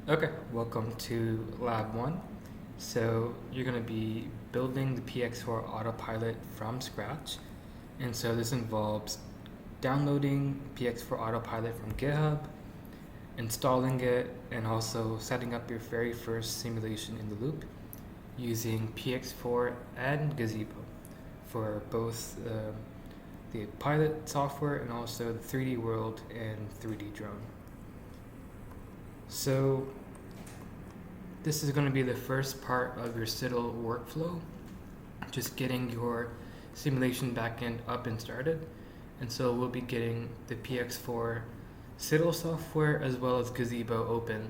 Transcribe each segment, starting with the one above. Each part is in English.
Okay, welcome to Lab 1. So you're going to be building the PX4 autopilot from scratch. And so this involves downloading PX4 autopilot from GitHub, installing it, and also setting up your very first simulation in the loop using PX4 and Gazebo for both the pilot software and also the 3D world and 3D drone. So this is going to be the first part of your SITL workflow, just getting your simulation backend up and started. And so we'll be getting the PX4 SITL software as well as Gazebo open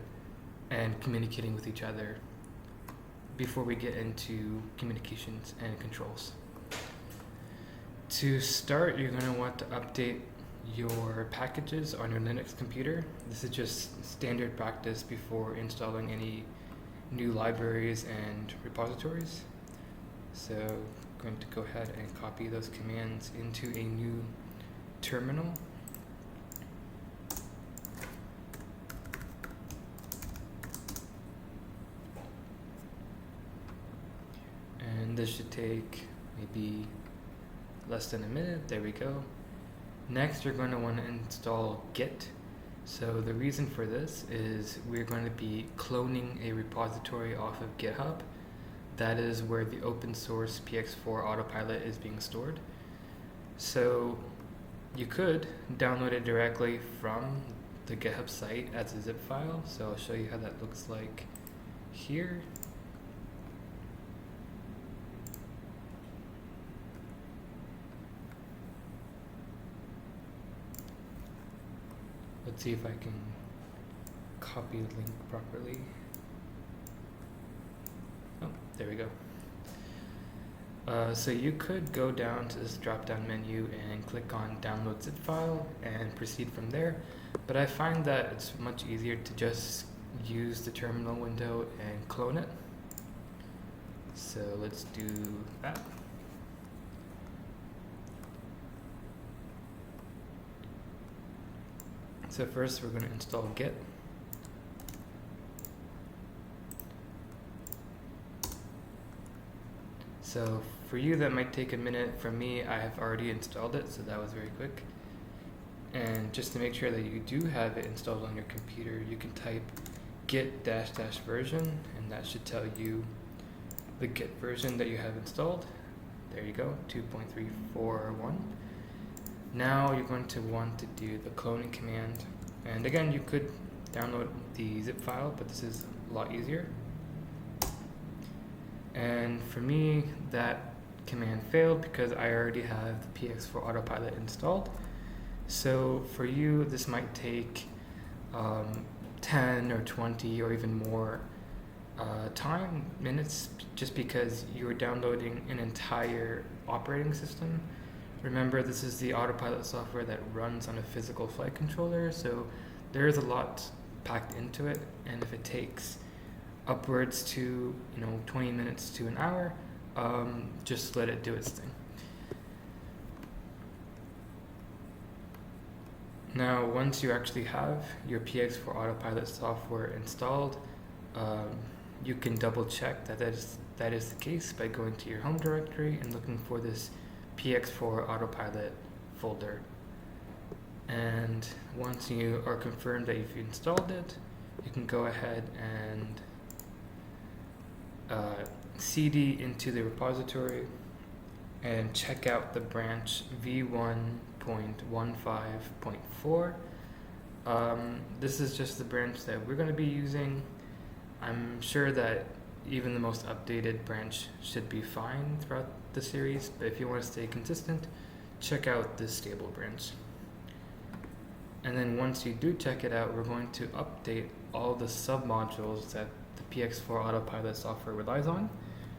and communicating with each other before we get into communications and controls. To start, you're going to want to update your packages on your Linux computer. This is just standard practice before installing any new libraries and repositories. So I'm going to go ahead and copy those commands into a new terminal. And this should take maybe less than a minute. There we go. Next, you're going to want to install Git. So the reason for this is we're going to be cloning a repository off of GitHub. That is where the open source PX4 autopilot is being stored. So you could download it directly from the GitHub site as a zip file. So I'll show you how that looks like here. Let's see if I can copy the link properly. Oh, there we go. So you could go down to this drop-down menu and click on download zip file and proceed from there. But I find that it's much easier to just use the terminal window and clone it. So let's do that. So first we're going to install Git. So for you that might take a minute. For me, I have already installed it, so that was very quick. And just to make sure that you do have it installed on your computer, you can type git -- version, and that should tell you the Git version that you have installed. There you go, 2.341. Now you're going to want to do the cloning command. And again, you could download the zip file, but this is a lot easier. And for me, that command failed because I already have the PX4 autopilot installed. So for you, this might take 10 or 20 or even more minutes, just because you're downloading an entire operating system. Remember, this is the autopilot software that runs on a physical flight controller, so there is a lot packed into it, and if it takes upwards to 20 minutes to an hour, just let it do its thing. Now, once you actually have your PX4 autopilot software installed, you can double check that is the case by going to your home directory and looking for this PX4 autopilot folder. And once you are confirmed that you've installed it, you can go ahead and cd into the repository and check out the branch v1.15.4. This is just the branch that we're going to be using. I'm sure that even the most updated branch should be fine throughout the series, but if you want to stay consistent, check out this stable branch. And then once you do check it out, we're going to update all the submodules that the PX4 autopilot software relies on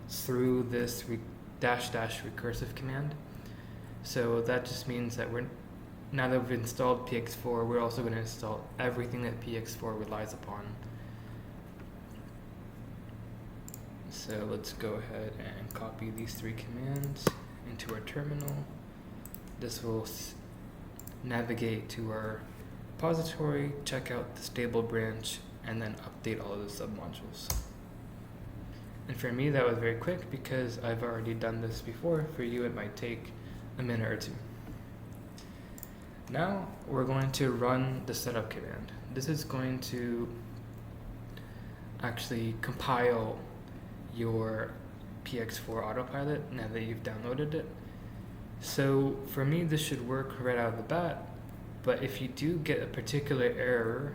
through this -- recursive command. So that just means that now that we've installed PX4, we're also going to install everything that PX4 relies upon. So let's go ahead and copy these 3 commands into our terminal. This will navigate to our repository, check out the stable branch, and then update all of the submodules. And for me, that was very quick because I've already done this before. For you, it might take a minute or two. Now we're going to run the setup command. This is going to actually compile your PX4 autopilot now that you've downloaded it. So for me, this should work right out of the bat, but if you do get a particular error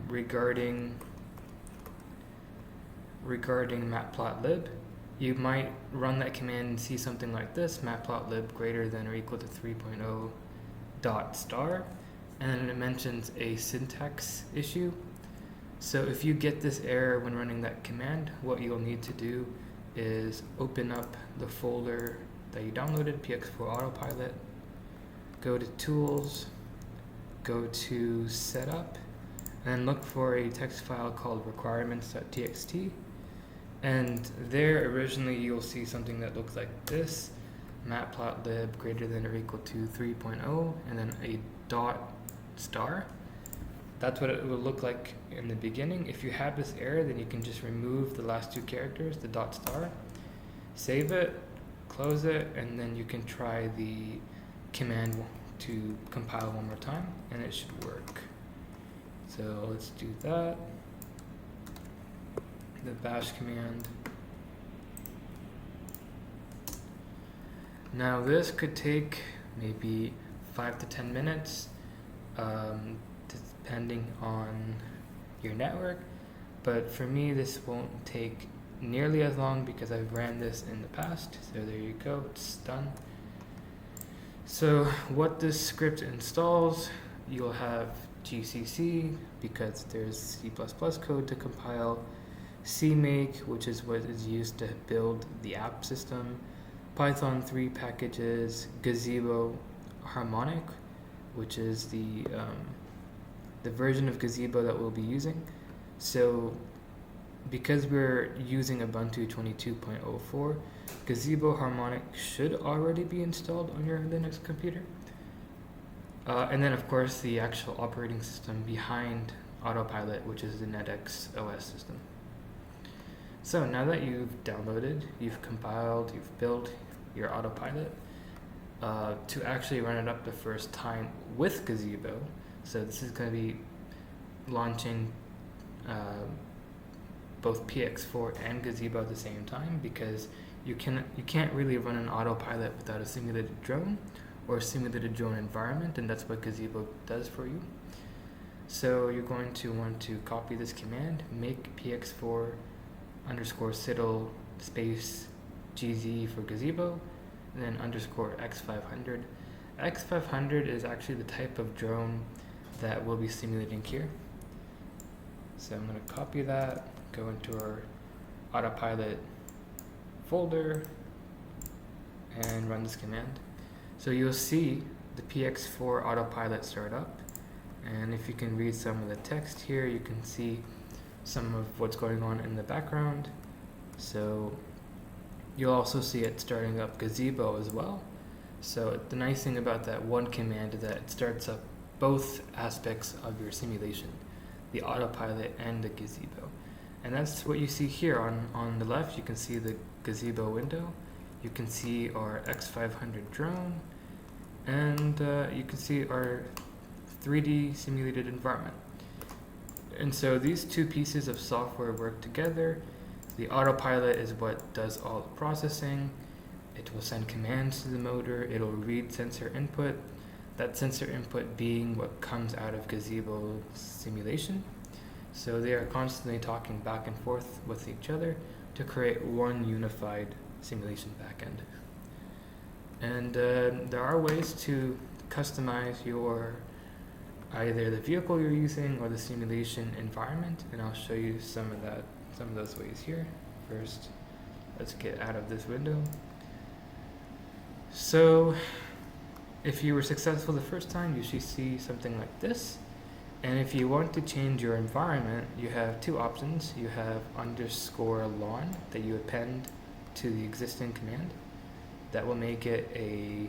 regarding matplotlib, you might run that command and see something like this: matplotlib greater than or equal to 3.0 dot star, and then it mentions a syntax issue. So if you get this error when running that command, what you'll need to do is open up the folder that you downloaded, PX4 autopilot, go to tools, go to setup, and then look for a text file called requirements.txt. And there originally you'll see something that looks like this: matplotlib greater than or equal to 3.0 and then a dot star. That's what it will look like in the beginning. If you have this error, then you can just remove the last two characters, the dot star, save it, close it, and then you can try the command to compile one more time, and it should work. So let's do that. The bash command. Now this could take maybe 5 to 10 minutes, depending on your network, but for me this won't take nearly as long because I've ran this in the past. So there you go, it's done. So what this script installs, you'll have GCC because there's C++ code to compile, CMake, which is what is used to build the app system, Python 3 packages, Gazebo, Harmonic, which is the version of Gazebo that we'll be using. So because we're using Ubuntu 22.04, Gazebo Harmonic should already be installed on your Linux computer. And then of course the actual operating system behind Autopilot, which is the NetX OS system. So now that you've downloaded, you've compiled, you've built your Autopilot, to actually run it up the first time with Gazebo, so this is going to be launching both PX4 and Gazebo at the same time, because you can't really run an autopilot without a simulated drone or a simulated drone environment, and that's what Gazebo does for you. So you're going to want to copy this command, make PX4 _ SITL space GZ for Gazebo, and then _ X500. X500 is actually the type of drone that we'll be simulating here. So I'm going to copy that, go into our autopilot folder, and run this command. So you'll see the PX4 autopilot start up, and if you can read some of the text here, you can see some of what's going on in the background. So you'll also see it starting up Gazebo as well. So the nice thing about that one command is that it starts up both aspects of your simulation, the autopilot and the Gazebo. And that's what you see here on the left. You can see the Gazebo window, you can see our X500 drone, and you can see our 3D simulated environment. And so these two pieces of software work together. The autopilot is what does all the processing. It will send commands to the motor. It'll read sensor input. That sensor input being what comes out of Gazebo simulation. So they are constantly talking back and forth with each other to create one unified simulation backend. And there are ways to customize your either the vehicle you're using or the simulation environment, and I'll show you some of those ways here. First, let's get out of this window. So if you were successful the first time, you should see something like this. And if you want to change your environment, you have two options. You have _lawn that you append to the existing command. That will make it a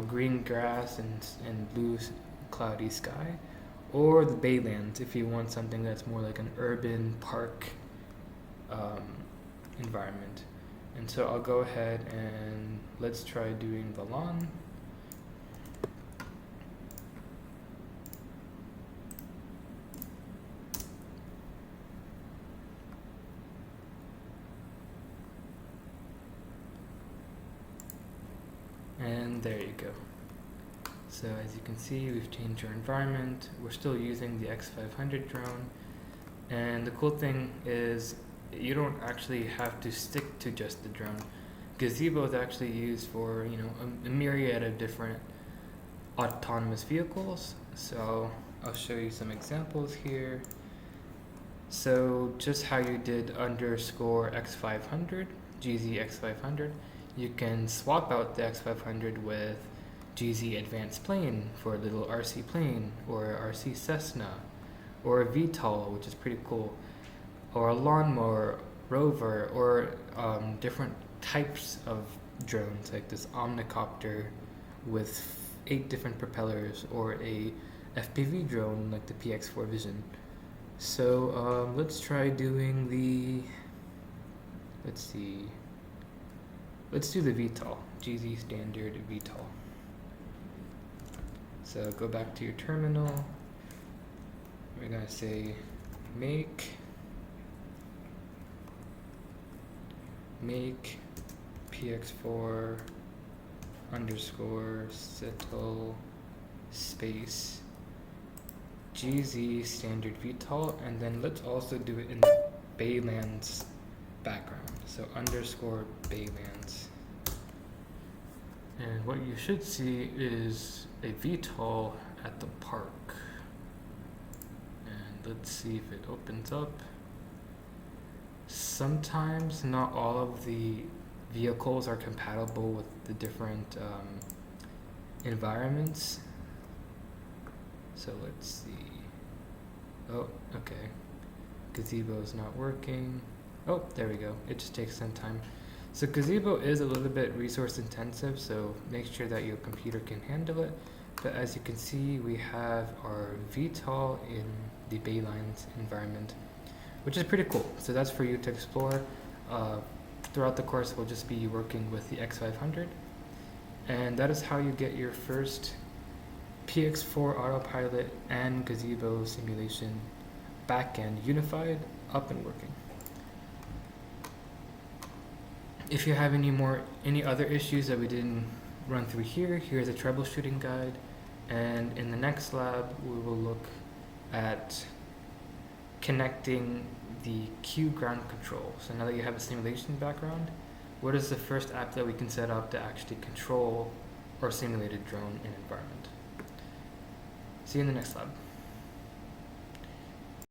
green grass and blue cloudy sky. or the Baylands if you want something that's more like an urban park environment. And so I'll go ahead and let's try doing the lawn. And there you go. So as you can see, we've changed our environment. We're still using the X500 drone. And the cool thing is you don't actually have to stick to just the drone. Gazebo is actually used for, you know, a myriad of different autonomous vehicles. So I'll show you some examples here. So just how you did underscore X500, GZ X500, you can swap out the X500 with GZ Advanced Plane for a little RC plane, or RC Cessna, or a VTOL, which is pretty cool, or a lawnmower, rover, or different types of drones, like this omnicopter with 8 different propellers, or a FPV drone like the PX4 Vision. So let's try doing the, let's do the VTOL, GZ standard VTOL. So go back to your terminal. We're gonna say make PX4 underscore SITL space GZ standard VTOL, and then let's also do it in the Baylands background. So underscore Baylands. And what you should see is a VTOL at the park. And let's see if it opens up. Sometimes not all of the vehicles are compatible with the different environments. So let's see. Oh, okay. Gazebo is not working. Oh, there we go. It just takes some time. So Gazebo is a little bit resource intensive, so make sure that your computer can handle it. But as you can see, we have our VTOL in the Baylands environment, which is pretty cool. So that's for you to explore. Throughout the course, we'll just be working with the X500. And that is how you get your first PX4 autopilot and Gazebo simulation backend unified up and working. If you have any other issues that we didn't run through here, here's a troubleshooting guide. And in the next lab, we will look at connecting the Q ground control. So now that you have a simulation background, what is the first app that we can set up to actually control our simulated drone and environment? See you in the next lab.